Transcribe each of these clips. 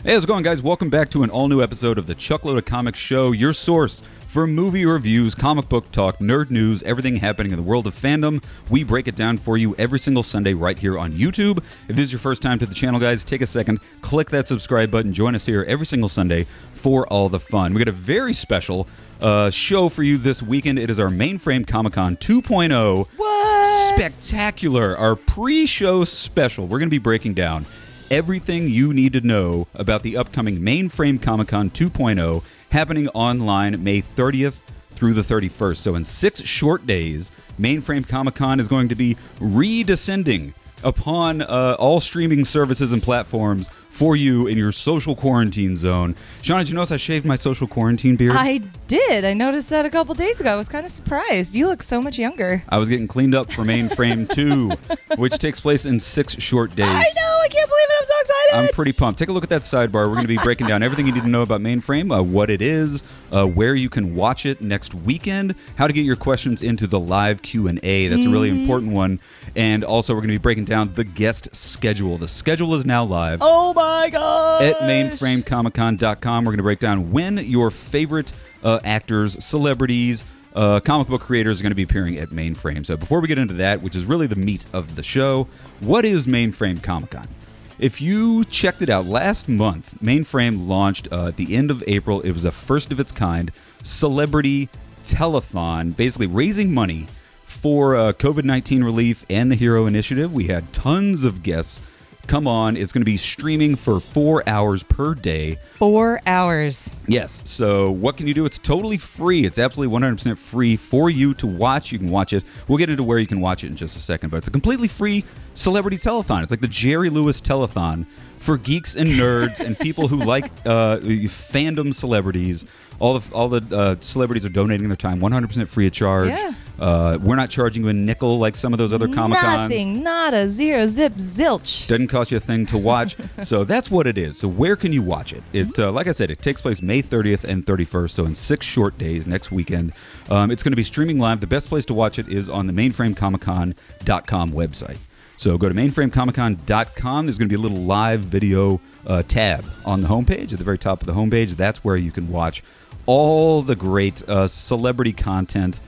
Hey, how's it going, guys? Welcome back to an all-new episode of the Chuckload of Comics Show, your source for movie reviews, comic book talk, nerd news, everything happening in the world of fandom. We break it down for you every single Sunday right here on YouTube. If this is your first time to the channel, guys, take a second, click that subscribe button, join us here every single Sunday for all the fun. We got a very special show for you this weekend. It is our Mainframe Comic-Con 2.0. What? Spectacular. Our pre-show special. We're going to be breaking down everything you need to know about the upcoming Mainframe Comic-Con 2.0 happening online May 30th through the 31st. So in 6 short days, Mainframe Comic-Con is going to be redescending upon all streaming services and platforms for you in your social quarantine zone. Shannon, did you notice I shaved my social quarantine beard? I did. I noticed that a couple days ago. I was kind of surprised. You look so much younger. I was getting cleaned up for Mainframe 2, which takes place in 6 short days. I know. I can't believe it. I'm so excited. I'm pretty pumped. Take a look at that sidebar. We're going to be breaking down everything you need to know about Mainframe, what it is, where you can watch it next weekend, how to get your questions into the live Q&A. That's a really important one. And also, we're going to be breaking down the guest schedule. The schedule is now live. Oh, my God. At mainframecomiccon.com. We're going to break down when your favorite actors, celebrities, comic book creators are going to be appearing at Mainframe. So before we get into that, which is really the meat of the show, what is Mainframe Comic-Con? If you checked it out last month, Mainframe launched at the end of April. It was a first of its kind celebrity telethon, basically raising money for COVID-19 relief and the Hero Initiative. We had tons of guests come on. It's going to be streaming for 4 hours per day. 4 hours. Yes. So what can you do? It's totally free. It's absolutely 100% free for you to watch. You can watch it. We'll get into where you can watch it in just a second, but it's a completely free celebrity telethon. It's like the Jerry Lewis telethon for geeks and nerds and people who like fandom celebrities. All the celebrities are donating their time 100% free of charge. Yeah. We're not charging you a nickel like some of those other Comic-Cons. Nothing. Nada. Zero. Zip. Zilch. Doesn't cost you a thing to watch. So that's what it is. So where can you watch it? It like I said, it takes place May 30th and 31st, so in 6 short days next weekend. It's going to be streaming live. The best place to watch it is on the mainframecomiccon.com website. So go to mainframecomiccon.com. There's going to be a little live video tab on the homepage. At the very top of the homepage, that's where you can watch all the great celebrity content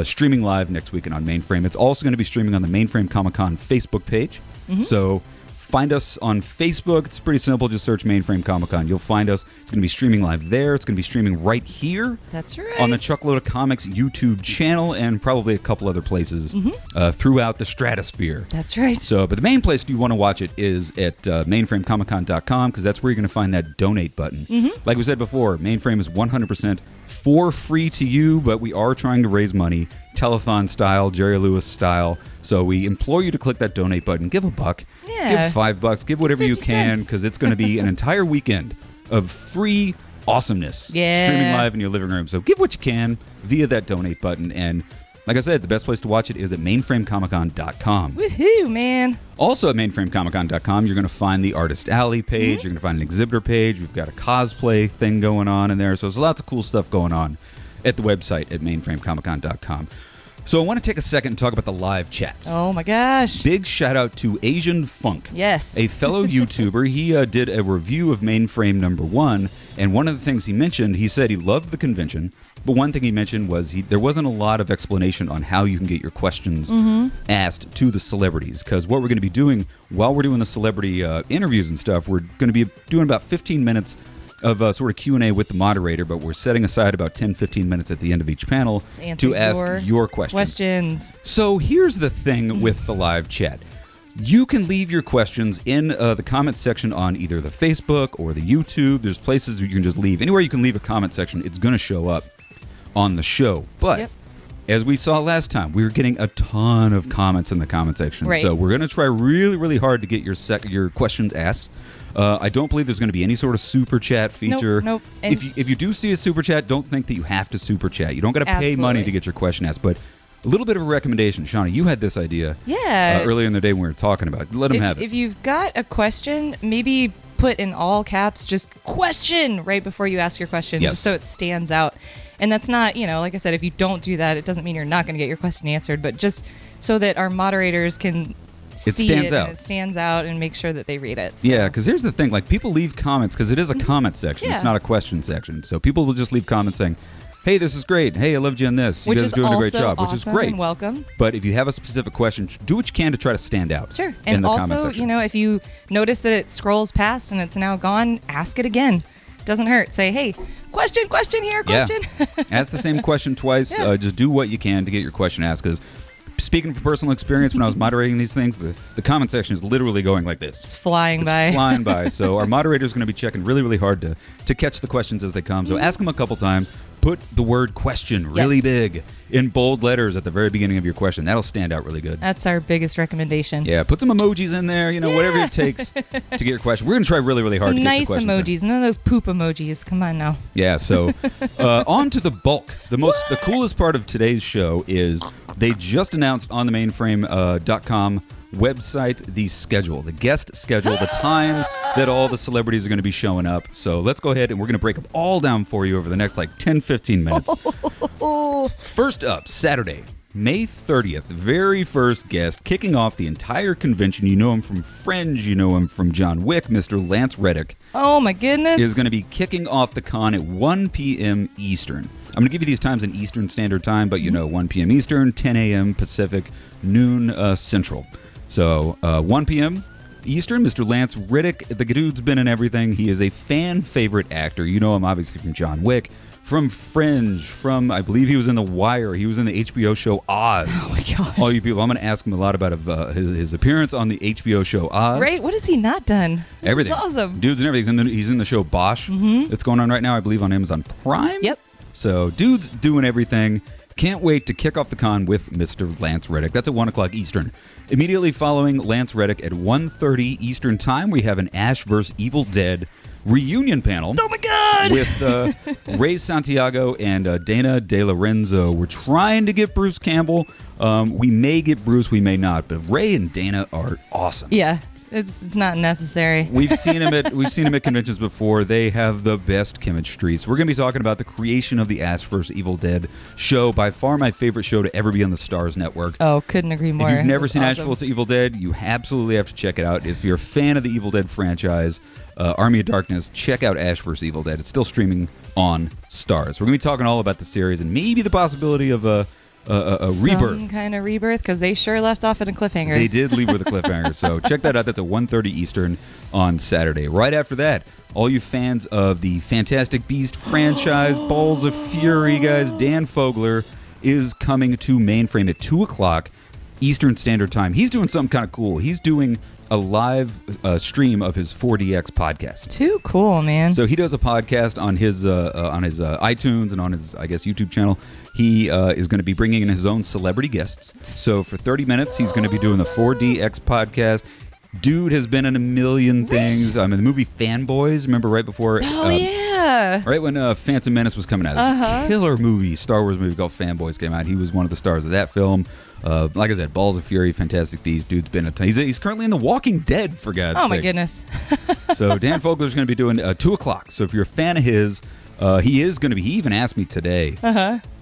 streaming live next weekend on Mainframe. It's also going to be streaming on the Mainframe Comic-Con Facebook page. So find us on Facebook. It's pretty simple. Just search Mainframe Comic-Con. You'll find us. It's going to be streaming live there. It's going to be streaming right here. That's right. On the Chuckload of Comics YouTube channel and probably a couple other places throughout the stratosphere. That's right. So, but the main place you want to watch it is at mainframecomiccon.com because that's where you're going to find that donate button. Like we said before, Mainframe is 100% for free to you, but we are trying to raise money, telethon style, Jerry Lewis style. So we implore you to click that donate button. Give $1. Yeah. Give $5. Give whatever you can because it's going to be an entire weekend of free awesomeness. Yeah. Streaming live in your living room. So give what you can via that donate button. And like I said, the best place to watch it is at mainframecomiccon.com. Woohoo, man. Also at mainframecomiccon.com, you're going to find the Artist Alley page. You're going to find an exhibitor page. We've got a cosplay thing going on in there. So there's lots of cool stuff going on at the website at mainframecomiccon.com. So I want to take a second and talk about the live chats. Oh, my gosh. Big shout out to Asian Funk. Yes. A fellow YouTuber. He did a review of Mainframe #1, and one of the things he mentioned, he said he loved the convention, but one thing he mentioned was there wasn't a lot of explanation on how you can get your questions asked to the celebrities, because what we're going to be doing while we're doing the celebrity interviews and stuff, we're going to be doing about 15 minutes of sort of Q&A with the moderator, but we're setting aside about 10-15 minutes at the end of each panel to ask your questions. So here's the thing with the live chat. You can leave your questions in the comment section on either the Facebook or the YouTube. There's places where you can just leave. Anywhere you can leave a comment section, it's going to show up on the show. But as we saw last time, we were getting a ton of comments in the comment section. Right. So we're going to try really, really hard to get your questions asked. I don't believe there's going to be any sort of super chat feature. Nope. If you do see a super chat, don't think that you have to super chat. You don't got to pay money to get your question asked. But a little bit of a recommendation. Shauna, you had this idea earlier in the day when we were talking about it. Let them have it. If you've got a question, maybe put in all caps, just question right before you ask your question, just so it stands out. And that's not, like I said, if you don't do that, it doesn't mean you're not going to get your question answered, but just so that our moderators can stands out. And it stands out and make sure that they read it. So. Yeah, because here's the thing. Like, people leave comments because it is a comment section. Yeah. It's not a question section. So people will just leave comments saying, hey, this is great. Hey, I loved you on this. You guys are doing a great job, which is great. And welcome. But if you have a specific question, do what you can to try to stand out. Sure. In the And comment also, section. if you notice that it scrolls past and it's now gone, ask it again. Doesn't hurt. Say, hey, question here, question. Yeah. Ask the same question twice. Yeah. Just do what you can to get your question asked. Because speaking from personal experience, when I was moderating these things, the comment section is literally going like this. It's flying by. Flying by. So our moderator is going to be checking really, really hard to catch the questions as they come. So ask them a couple times. Put the word question really big in bold letters at the very beginning of your question. That'll stand out really good. That's our biggest recommendation. Yeah, put some emojis in there, whatever it takes to get your question. We're going to try really, really hard to get your questions nice emojis, none of those poop emojis. Come on now. Yeah, so on to the bulk. The coolest part of today's show is they just announced on the Mainframe.com website the guest schedule, the times that all the celebrities are going to be showing up. So let's go ahead and we're going to break them all down for you over the next 10-15 minutes. First up, Saturday, May 30th, very first guest kicking off the entire convention. You know him from Fringe, you know him from John Wick, Mr. Lance Reddick. Oh my goodness. Is going to be kicking off the con at 1 p.m. Eastern. I'm going to give you these times in Eastern Standard Time, but 1 p.m. Eastern, 10 a.m. Pacific, noon Central. So 1 p.m. Eastern, Mr. Lance Reddick. The dude's been in everything. He is a fan favorite actor. You know him obviously from John Wick, from Fringe, from, I believe he was in The Wire. He was in the HBO show Oz. Oh my gosh. All you people, I'm going to ask him a lot about his appearance on the HBO show Oz. Great. What has he not done? Everything. This is awesome. Dude's in everything. He's in the show Bosch. It's going on right now, I believe, on Amazon Prime. Yep. So dude's doing everything. Can't wait to kick off the con with Mr. Lance Reddick. That's at 1 o'clock Eastern. Immediately following Lance Reddick at 1:30 Eastern Time, we have an Ash vs. Evil Dead reunion panel. Oh my God! With Ray Santiago and Dana De Lorenzo. We're trying to get Bruce Campbell. We may get Bruce, we may not. But Ray and Dana are awesome. Yeah. It's not necessary. We've seen him at conventions before. They have the best chemistry. So we're going to be talking about the creation of the Ash vs. Evil Dead show. By far my favorite show to ever be on the Starz Network. Oh, couldn't agree more. If you've never seen awesome. Ash vs. Evil Dead, you absolutely have to check it out. If you're a fan of the Evil Dead franchise, Army of Darkness, check out Ash vs. Evil Dead. It's still streaming on Starz. We're going to be talking all about the series and maybe the possibility of a rebirth. Some kind of rebirth, because they sure left off at a cliffhanger. They did leave with a cliffhanger. So check that out. That's at 1:30 Eastern on Saturday. Right after that, all you fans of the Fantastic Beast franchise, Balls of Fury, guys, Dan Fogler is coming to Mainframe at 2 o'clock Eastern Standard Time. He's doing something kind of cool. He's doing a live stream of his 4DX podcast. Too cool, man. So he does a podcast on his iTunes and on his, I guess, YouTube channel. He is going to be bringing in his own celebrity guests. So for 30 minutes, he's going to be doing the 4DX podcast. Dude has been in a million things. In the movie Fanboys, remember right before... yeah. Right when Phantom Menace was coming out. This killer movie, Star Wars movie called Fanboys came out. He was one of the stars of that film. Like I said, Balls of Fury, Fantastic Beasts. Dude's been a ton. He's currently in The Walking Dead, for God's sake. Oh, my goodness. So Dan Fogler's going to be doing 2 o'clock. So if you're a fan of his... he even asked me today,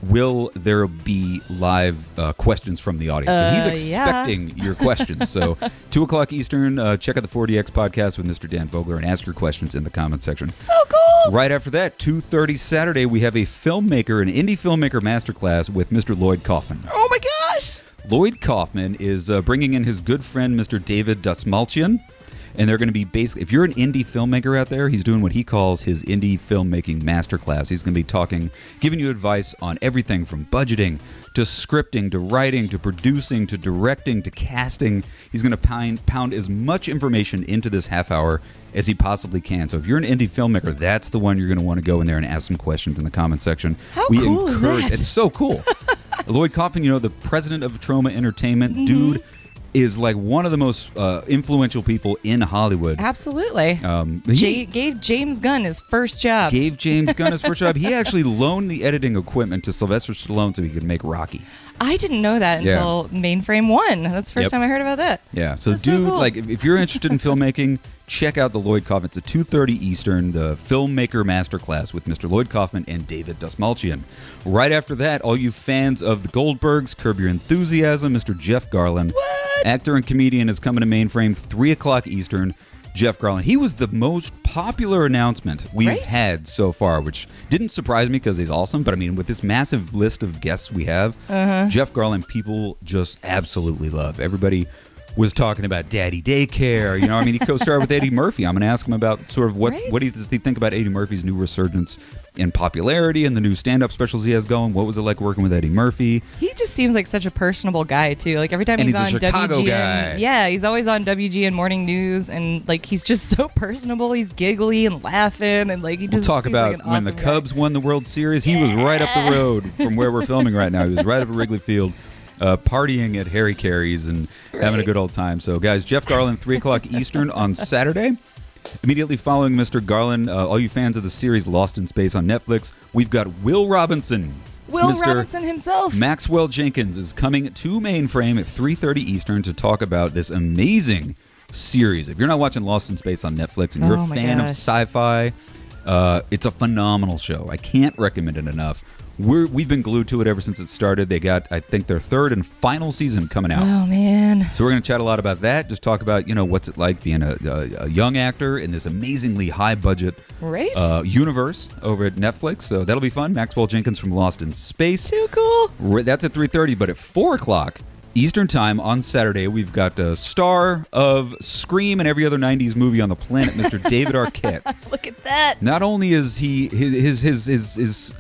will there be live questions from the audience? And he's expecting your questions. So 2 o'clock Eastern, check out the 4DX podcast with Mr. Dan Fogler and ask your questions in the comment section. So cool! Right after that, 2:30 Saturday, we have an indie filmmaker masterclass with Mr. Lloyd Kaufman. Oh my gosh! Lloyd Kaufman is bringing in his good friend, Mr. David Dastmalchian. And they're going to be basically, if you're an indie filmmaker out there, he's doing what he calls his indie filmmaking masterclass. He's going to be giving you advice on everything from budgeting to scripting to writing to producing to directing to casting. He's going to pound as much information into this half hour as he possibly can. So if you're an indie filmmaker, that's the one you're going to want to go in there and ask some questions in the comment section. How cool is that? It's so cool. Lloyd Kaufman, the president of Troma Entertainment, dude, is like one of the most influential people in Hollywood. Absolutely. He gave James Gunn his first job. He actually loaned the editing equipment to Sylvester Stallone so he could make Rocky. I didn't know that until Mainframe 1. That's the first time I heard about that. Yeah, so That's dude, so cool. like if you're interested in filmmaking, check out the Lloyd Kaufman. It's at 2:30 Eastern, the Filmmaker Masterclass with Mr. Lloyd Kaufman and David Dastmalchian. Right after that, all you fans of the Goldbergs, Curb Your Enthusiasm, Mr. Jeff Garlin, Actor and comedian is coming to Mainframe, 3 o'clock Eastern. Jeff Garlin. He was the most popular announcement we've had so far, which didn't surprise me because he's awesome. But I mean, with this massive list of guests we have, Jeff Garlin, people just absolutely love. Everybody was talking about Daddy Daycare. You know, I mean, he co-starred with Eddie Murphy. I'm going to ask him about sort of what does he think about Eddie Murphy's new resurgence in popularity and the new stand-up specials he has going. What was it like working with Eddie Murphy? He just seems like such a personable guy too. Like every time he's on WGN, yeah, he's always on WGN Morning News, and like he's just so personable. He's giggly and laughing, and like he just talk about like an when the awesome Cubs won the World Series. He was right up the road from where we're filming right now. He was right up at Wrigley Field. Partying at Harry Carey's and having a good old time. So, guys, Jeff Garlin, 3 o'clock Eastern on Saturday. Immediately following Mr. Garlin, all you fans of the series Lost in Space on Netflix, we've got Will Robinson. Mr. Robinson himself. Maxwell Jenkins is coming to Mainframe at 3:30 Eastern to talk about this amazing series. If you're not watching Lost in Space on Netflix and you're a fan of sci-fi, it's a phenomenal show. I can't recommend it enough. We've been glued to it ever since it started. They got, I think, their 3rd and final season coming out. Oh, man. So we're going to chat a lot about that. Just talk about, what's it like being a young actor in this amazingly high-budget universe over at Netflix. So that'll be fun. Maxwell Jenkins from Lost in Space. Too cool. That's at 3:30, but at 4 o'clock Eastern Time on Saturday, we've got a star of Scream and every other 90s movie on the planet, Mr. David Arquette. Look at that. Not only is he his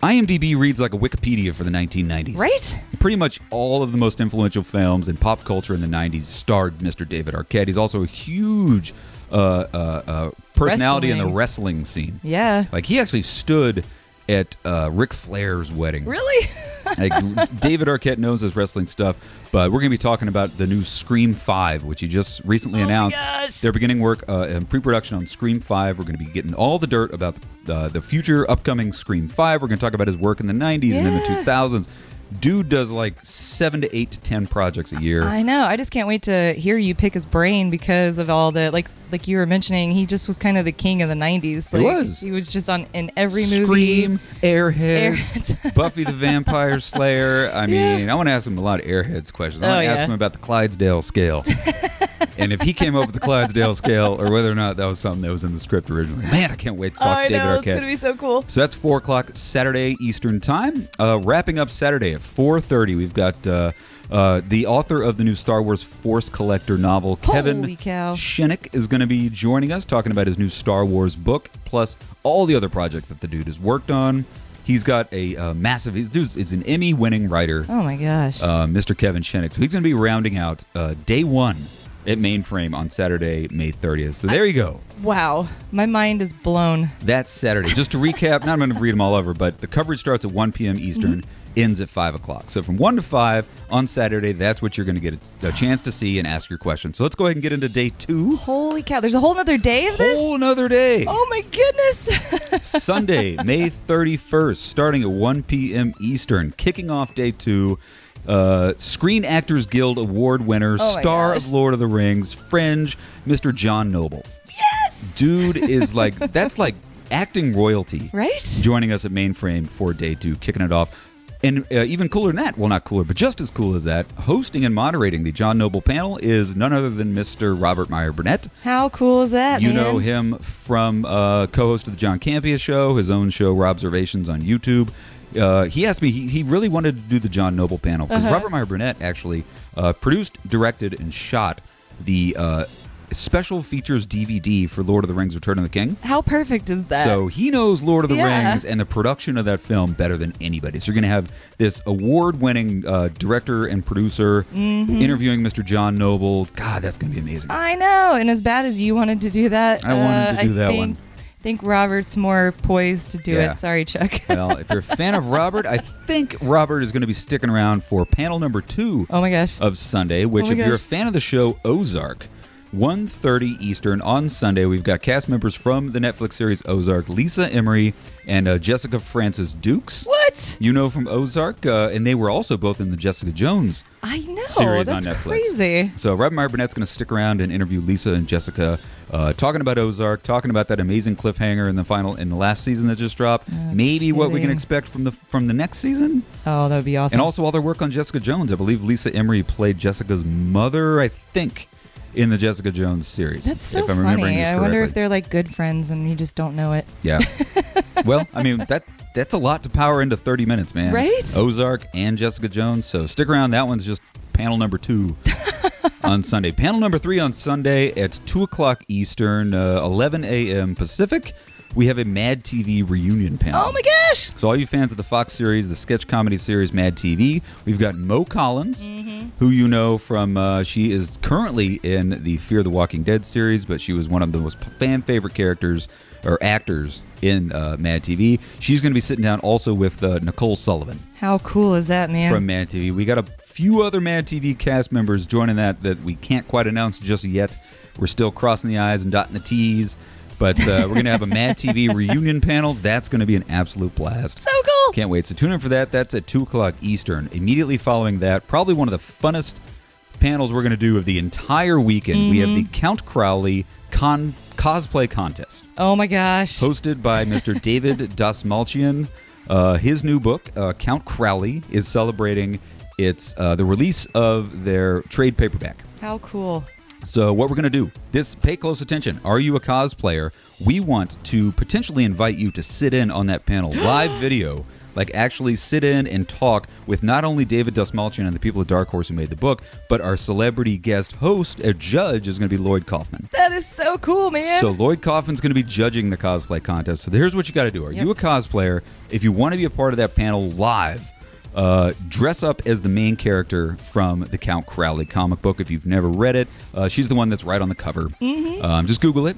IMDb reads like a Wikipedia for the 1990s. Right? Pretty much all of the most influential films in pop culture in the 90s starred Mr. David Arquette. He's also a huge personality in the wrestling scene. Yeah. Like, he actually stood at Ric Flair's wedding. Really? Like, David Arquette knows his wrestling stuff, but we're going to be talking about the new Scream 5, which he just recently announced. They're beginning work in pre-production on Scream 5. We're going to be getting all the dirt about the future upcoming Scream 5. We're going to talk about his work in the 90s and in the 2000s. Dude does like 7 to 8 to 10 projects a year. I know. I just can't wait to hear you pick his brain because of all the like you were mentioning. He just was kind of the king of the 90s. Like, he was. He was just in every movie. Scream, Airheads, Buffy the Vampire Slayer. I mean, I want to ask him a lot of Airheads questions. I want to ask him about the Clydesdale scale. And if he came up with the Clydesdale scale, or whether or not that was something that was in the script originally. Man, I can't wait to talk to David Arquette. It's going to be so cool. So that's 4 o'clock Saturday Eastern Time. Wrapping up Saturday at 4:30, we've got the author of the new Star Wars Force Collector novel, Kevin Shannon, is going to be joining us, talking about his new Star Wars book, plus all the other projects that the dude has worked on. He's got a massive... This dude is an Emmy-winning writer. Oh, my gosh. Mr. Kevin Shannon. So he's going to be rounding out day 1 at Mainframe on Saturday, May 30th. So there you go. Wow. My mind is blown. That's Saturday. Just to recap, not I'm going to read them all over, but the coverage starts at 1 p.m. Eastern, ends at 5 o'clock. So from 1 to 5 on Saturday, that's what you're going to get a chance to see and ask your questions. So let's go ahead and get into day 2. Holy cow. There's a whole nother day of this? Whole nother day. Oh, my goodness. Sunday, May 31st, starting at 1 p.m. Eastern, kicking off day 2. Screen Actors Guild Award winner, star of Lord of the Rings, Fringe, Mr. John Noble. Yes! Dude is like, that's like acting royalty. Right? Joining us at Mainframe for day 2, kicking it off. And even cooler than that, well, not cooler, but just as cool as that, hosting and moderating the John Noble panel is none other than Mr. Robert Meyer Burnett. How cool is that, You know him from co-host of the John Campea Show, his own show, Robservations, on YouTube. He asked me, he really wanted to do the John Noble panel because Robert Meyer Burnett actually produced, directed, and shot the special features DVD for Lord of the Rings Return of the King. How perfect is that? So he knows Lord of the Rings and the production of that film better than anybody. So you're going to have this award-winning director and producer interviewing Mr. John Noble. God, that's going to be amazing. I know. And as bad as you wanted to do that, I wanted to do that one. I think Robert's more poised to do it. Sorry, Chuck. Well, if you're a fan of Robert, I think Robert is going to be sticking around for panel number 2 oh my gosh. of Sunday, which if you're a fan of the show Ozark, 1:30 Eastern on Sunday. We've got cast members from the Netflix series Ozark, Lisa Emery and Jessica Francis Dukes. What? You know from Ozark, and they were also both in the Jessica Jones series on Netflix. Crazy. So Robin Meyer Burnett's going to stick around and interview Lisa and Jessica, talking about Ozark, talking about that amazing cliffhanger in the last season that just dropped. Maybe what we can expect from the next season. Oh, that would be awesome. And also all their work on Jessica Jones. I believe Lisa Emery played Jessica's mother, I think, in the Jessica Jones series. That's so if I'm remembering funny. this I wonder correctly. if they're like good friends and you just don't know it. Yeah. Well, I mean, that's a lot to power into 30 minutes, man. Right? Ozark and Jessica Jones. So stick around. That one's just panel number 2 on Sunday. Panel number 3 on Sunday at 2 o'clock Eastern, 11 a.m. Pacific. We have a MADtv reunion panel. Oh my gosh! So all you fans of the Fox series, the sketch comedy series MADtv, we've got Mo Collins, who you know from, she is currently in the Fear the Walking Dead series, but she was one of the most fan favorite characters or actors in MADtv. She's going to be sitting down also with Nicole Sullivan. How cool is that, man? From MADtv. We got a few other MADtv cast members joining that we can't quite announce just yet. We're still crossing the I's and dotting the T's. But we're going to have a MADtv reunion panel. That's going to be an absolute blast. So cool. Can't wait. So tune in for that. That's at 2 o'clock Eastern. Immediately following that, probably one of the funnest panels we're going to do of the entire weekend. We have the Count Crowley cosplay contest. Oh my gosh. Hosted by Mr. David Dasmalchian. His new book, Count Crowley, is celebrating the release of their trade paperback. How cool. So what we're going to do, pay close attention. Are you a cosplayer? We want to potentially invite you to sit in on that panel, live video, like actually sit in and talk with not only David Dasmalchian and the people at Dark Horse who made the book, but our celebrity guest host, a judge, is going to be Lloyd Kaufman. That is so cool, man. So Lloyd Kaufman's going to be judging the cosplay contest. So here's what you got to do. Are you a cosplayer? If you want to be a part of that panel live, dress up as the main character from the Count Crowley comic book. If you've never read it, she's the one that's right on the cover. Just Google it.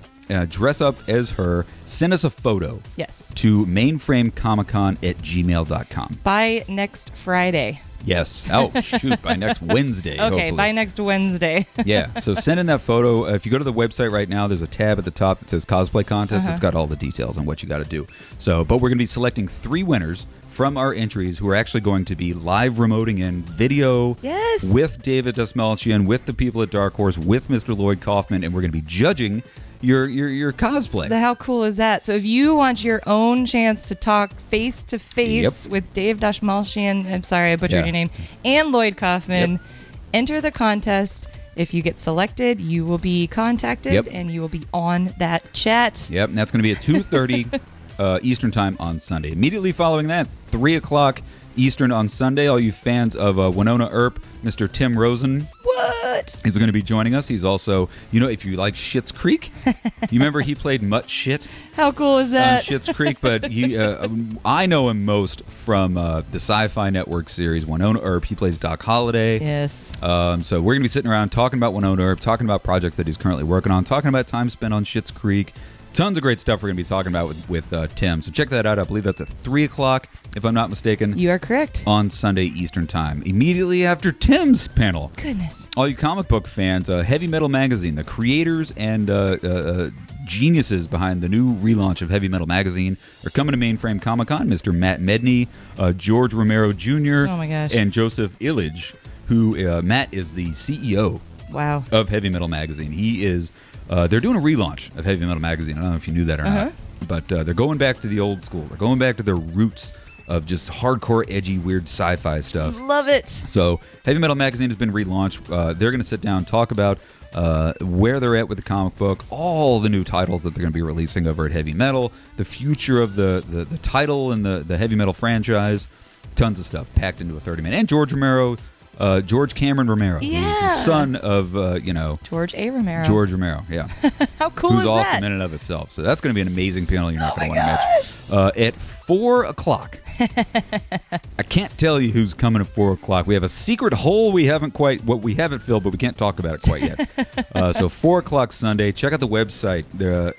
Dress up as her. Send us a photo. Yes. To mainframecomiccon@gmail.com. By next Friday. Yes. Oh, shoot. By next Wednesday. Okay, hopefully. by next Wednesday. Yeah. So send in that photo. If you go to the website right now, there's a tab at the top that says cosplay contest. It's got all the details on what you got to do. So, but we're going to be selecting 3 winners from our entries who are actually going to be live remoting in video with David Dasmalchian, with the people at Dark Horse, with Mr. Lloyd Kaufman, and we're going to be judging your cosplay. How cool is that? So if you want your own chance to talk face to face with Dave Dasmalchian, I'm sorry I butchered your name, and Lloyd Kaufman, enter the contest. If you get selected, you will be contacted and you will be on that chat. Yep, and that's going to be at 2:30 Eastern Time on Sunday. Immediately following that, 3 o'clock Eastern on Sunday, all you fans of Winona Earp, Mr. Tim Rosen. What? He's going to be joining us. He's also, if you like Schitt's Creek, you remember he played Mutt Shit. How cool is that? On Schitt's Creek, but I know him most from the Sci-Fi Network series Winona Earp. He plays Doc Holliday. Yes. So we're going to be sitting around talking about Winona Earp, talking about projects that he's currently working on, talking about time spent on Schitt's Creek. Tons of great stuff we're going to be talking about with Tim. So check that out. I believe that's at 3 o'clock, if I'm not mistaken. You are correct. On Sunday Eastern Time. Immediately after Tim's panel. Goodness. All you comic book fans, Heavy Metal Magazine, the creators and geniuses behind the new relaunch of Heavy Metal Magazine are coming to Mainframe Comic-Con. Mr. Matt Medney, George Romero Jr., oh my gosh, and Joseph Illich, who Matt is the CEO of Heavy Metal Magazine. He is... they're doing a relaunch of Heavy Metal Magazine. I don't know if you knew that or not. But they're going back to the old school. They're going back to their roots of just hardcore, edgy, weird sci-fi stuff. Love it. So Heavy Metal Magazine has been relaunched. They're going to sit down, talk about where they're at with the comic book, all the new titles that they're going to be releasing over at Heavy Metal, the future of the title and the Heavy Metal franchise. Tons of stuff packed into a 30-minute. And George Romero... George Cameron Romero, who's the son of, George A. Romero. George Romero, yeah. How cool who's is that? Who's awesome in and of itself. So that's going to be an amazing panel you're not going to want to miss. At 4 o'clock, I can't tell you who's coming at 4 o'clock. We have a secret hole we haven't filled, but we can't talk about it quite yet. So 4 o'clock Sunday, check out the website.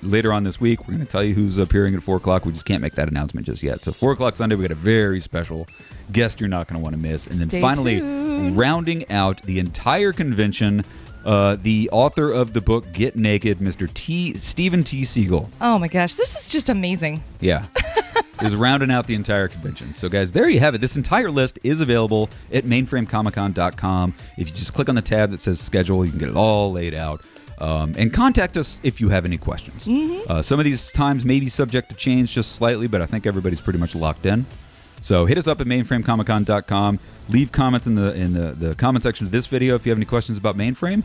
Later on this week, we're going to tell you who's appearing at 4 o'clock. We just can't make that announcement just yet. So 4 o'clock Sunday, we got a very special guest you're not going to want to miss. And then finally, rounding out the entire convention, the author of the book Get Naked, Mr. Stephen T. Siegel. Oh my gosh, this is just amazing. Yeah. Is rounding out the entire convention. So, guys, there you have it. This entire list is available at mainframecomiccon.com. If you just click on the tab that says schedule, you can get it all laid out. And contact us if you have any questions. Some of these times may be subject to change just slightly, but I think everybody's pretty much locked in. So hit us up at mainframecomiccon.com. Leave comments in the comment section of this video if you have any questions about Mainframe.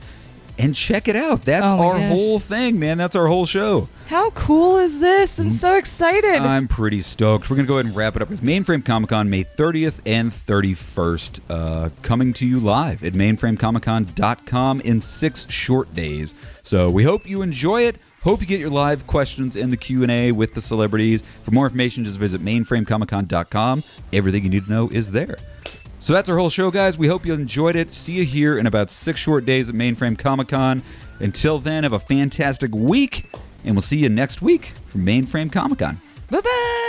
And check it out. That's our whole thing, man. That's our whole show. How cool is this? I'm so excited. I'm pretty stoked. We're going to go ahead and wrap it up with Mainframe Comic-Con May 30th and 31st. Coming to you live at mainframecomiccon.com in 6 short days. So we hope you enjoy it. Hope you get your live questions in the Q&A with the celebrities. For more information, just visit mainframecomiccon.com. Everything you need to know is there. So that's our whole show, guys. We hope you enjoyed it. See you here in about 6 short days at Mainframe Comic-Con. Until then, have a fantastic week, and we'll see you next week from Mainframe Comic-Con. Bye-bye!